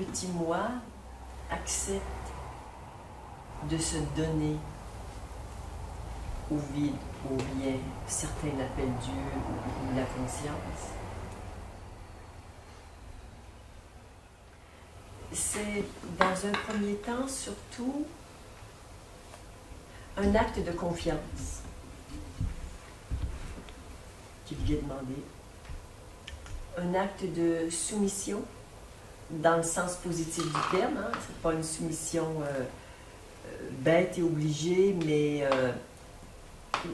petit moi accepte de se donner au vide, au rien, certains l'appellent Dieu ou la conscience, c'est dans un premier temps surtout un acte de confiance qu'il lui est demandé, un acte de soumission dans le sens positif du terme, hein? C'est pas une soumission bête et obligée, mais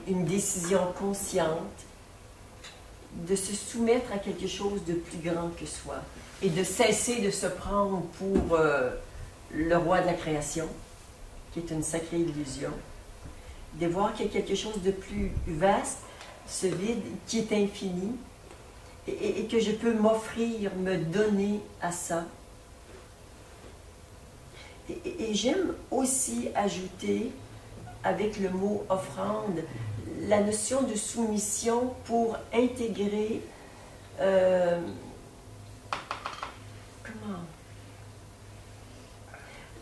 une décision consciente de se soumettre à quelque chose de plus grand que soi et de cesser de se prendre pour le roi de la création, qui est une sacrée illusion, de voir qu'il y a quelque chose de plus vaste, ce vide qui est infini, et que je peux m'offrir, me donner à ça. Et j'aime aussi ajouter, avec le mot offrande, la notion de soumission pour intégrer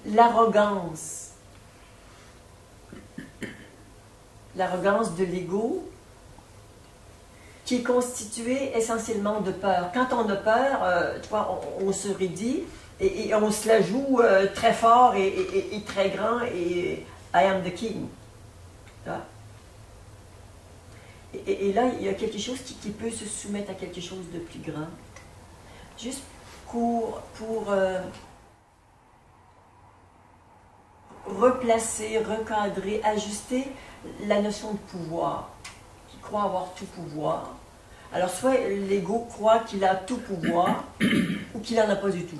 l'arrogance de l'ego, qui est constituée essentiellement de peur. Quand on a peur, tu vois, on se raidit et on se la joue très fort et très grand, et I am the king. Et là, il y a quelque chose qui peut se soumettre à quelque chose de plus grand, juste pour replacer, recadrer, ajuster la notion de pouvoir, qui croit avoir tout pouvoir. Alors, soit l'ego croit qu'il a tout pouvoir, ou qu'il n'en a pas du tout,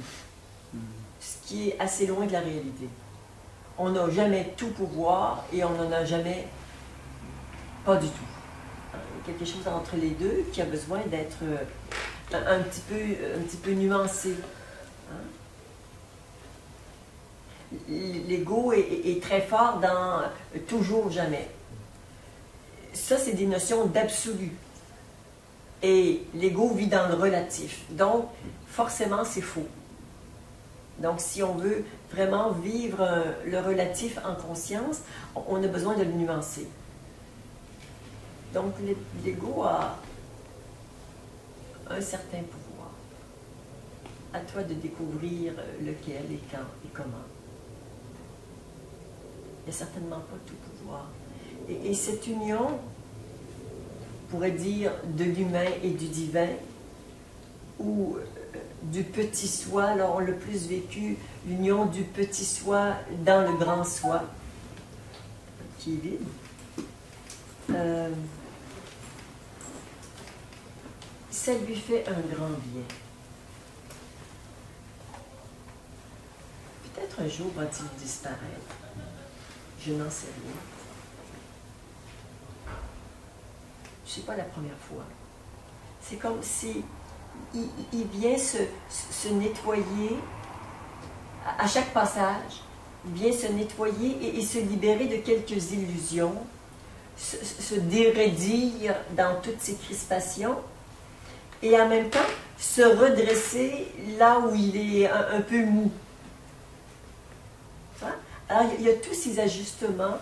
ce qui est assez loin de la réalité. On n'a jamais tout pouvoir et on n'en a jamais pas du tout. Il y a quelque chose entre les deux qui a besoin d'être un petit peu nuancé. L'ego est très fort dans toujours, jamais. Ça, c'est des notions d'absolu. Et l'ego vit dans le relatif. Donc, forcément, c'est faux. Donc, si on veut vraiment vivre le relatif en conscience, on a besoin de le nuancer. Donc, l'ego a un certain pouvoir. À toi de découvrir lequel et quand et comment. Il n'y a certainement pas tout pouvoir. Et cette union, on pourrait dire, de l'humain et du divin, ou du petit soi, alors on l'a plus vécu, l'union du petit soi dans le grand soi, qui est vide, ça lui fait un grand bien. Peut-être un jour va-t-il disparaître. Je n'en sais rien. Ce n'est pas la première fois. C'est comme si il vient se nettoyer à chaque passage, il vient se nettoyer et se libérer de quelques illusions, se déraidir dans toutes ses crispations, et en même temps se redresser là où il est un peu mou. Alors, il y a tous ces ajustements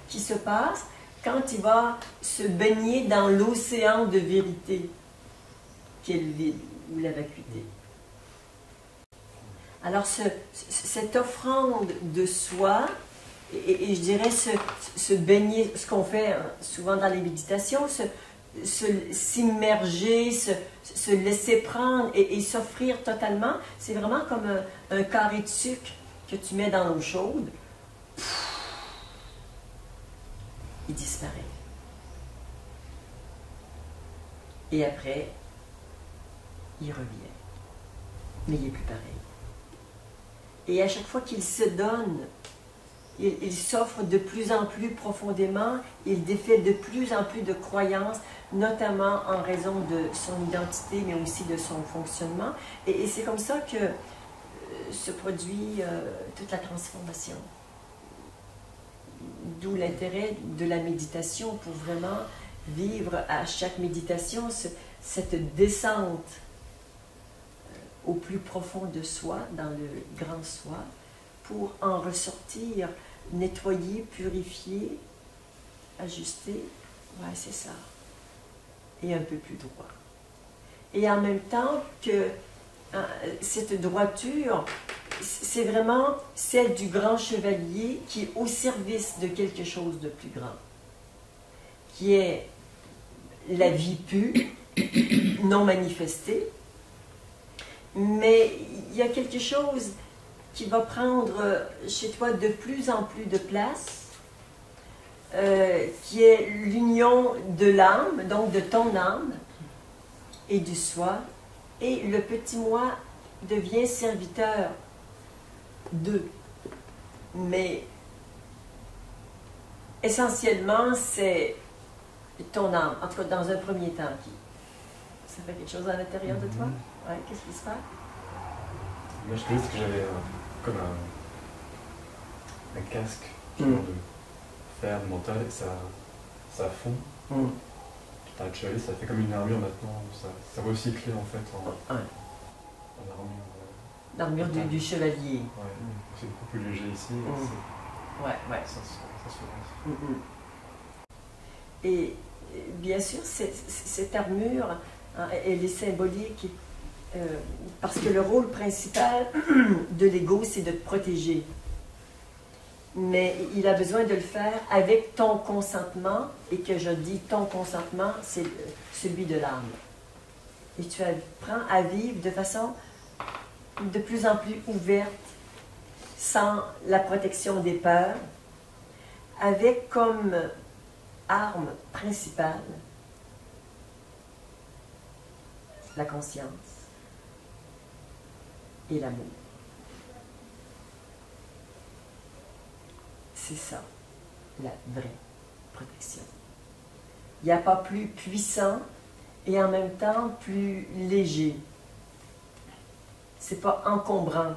qui se passent quand il va se baigner dans l'océan de vérité, qui est le vide ou la vacuité. Alors, cette offrande de soi, et je dirais se baigner, ce qu'on fait souvent dans les méditations, s'immerger, se laisser prendre et s'offrir totalement, c'est vraiment comme un carré de sucre que tu mets dans l'eau chaude, il disparaît. Et après, il revient. Mais il n'est plus pareil. Et à chaque fois qu'il se donne, il s'offre de plus en plus profondément, il défait de plus en plus de croyances, notamment en raison de son identité, mais aussi de son fonctionnement. Et c'est comme ça que se produit toute la transformation. D'où l'intérêt de la méditation pour vraiment vivre à chaque méditation cette descente au plus profond de soi, dans le grand soi, pour en ressortir nettoyé, purifié, ajusté. Ouais, c'est ça. Et un peu plus droit. Et en même temps que cette droiture, c'est vraiment celle du grand chevalier qui est au service de quelque chose de plus grand, qui est la vie pure, non manifestée, mais il y a quelque chose qui va prendre chez toi de plus en plus de place, qui est l'union de l'âme, donc de ton âme et du soi, et le petit moi devient serviteur d'eux. Mais essentiellement, c'est ton âme, en tout cas dans un premier temps, qui ça fait quelque chose à l'intérieur de toi? Ouais, qu'est-ce qui se passe? Moi, je trouvais que j'avais comme un casque genre de fer mental et ça fond. Putain, le chevalier, ça fait comme une armure maintenant. Ça recyclé en fait en armure. L'armure du chevalier. Ouais, c'est beaucoup plus léger ici. Ouais. Ça se passe. Et bien sûr, cette armure, hein, elle est symbolique parce que le rôle principal de l'ego, c'est de te protéger. Mais il a besoin de le faire avec ton consentement, et que je dis ton consentement, c'est celui de l'âme. Et tu apprends à vivre de façon de plus en plus ouverte, sans la protection des peurs, avec comme arme principale la conscience et l'amour. C'est ça, la vraie protection. Il n'y a pas plus puissant et en même temps plus léger. C'est pas encombrant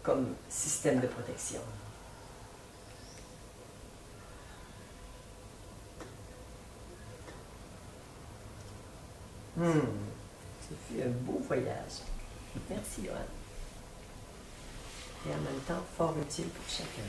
comme système de protection. Ça fait un beau voyage. Merci, Johan. Et en même temps, fort utile pour chacun.